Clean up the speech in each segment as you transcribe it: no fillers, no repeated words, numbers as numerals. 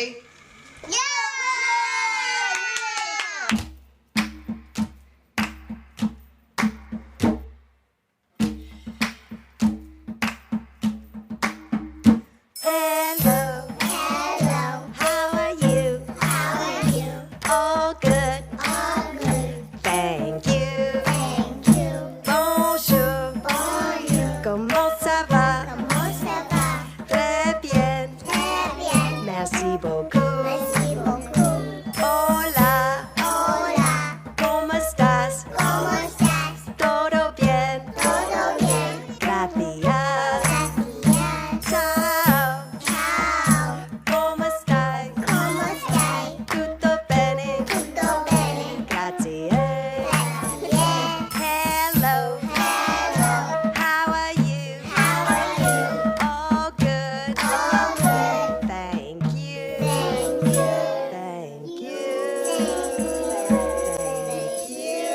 say, Yeah! Hello, Hello, how are you? how are you? All good, All good, thank you. thank you. Bonjour, Bonjour, comment ça va? comment ça va? Très bien, Très bien, merci beaucoup. merci beaucoup. Hola, Hola, ¿cómo estás? ¿cómo estás? Todo bien, ¿Todo bien? gracias. Gracias. Ciao, Ciao, ¿cómo estás? ¿cómo estás? Tutto bene, Tutto bene? grazie. Gracias. Hello, Hello, how are you? how are you? All good, All good, thank you. thank you. Thank you.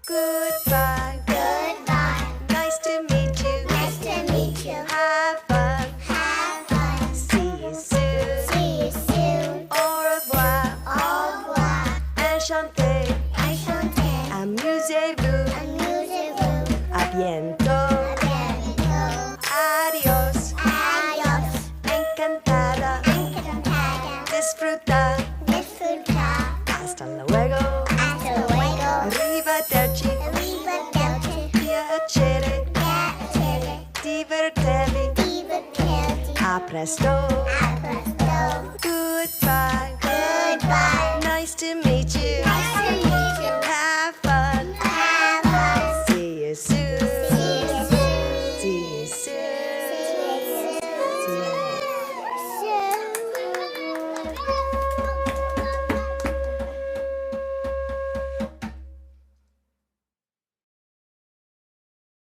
Goodbye, Goodbye, nice to meet you. nice to meet you. Have fun, Have fun, see you soon. see you soon. Au revoir, Au revoir, enchanté. enchanté. Amusez-vous, Amusez-vous, à bientôt. à bientôt. Adiós, Adiós, encantada. encantada. Disfruta, Disfruta, hasta luego. hasta luego. Arrivederci, Arrivederci, piacere. piacere. Divertevi, Divertirti, a presto. a presto. Goodbye, Goodbye, nice to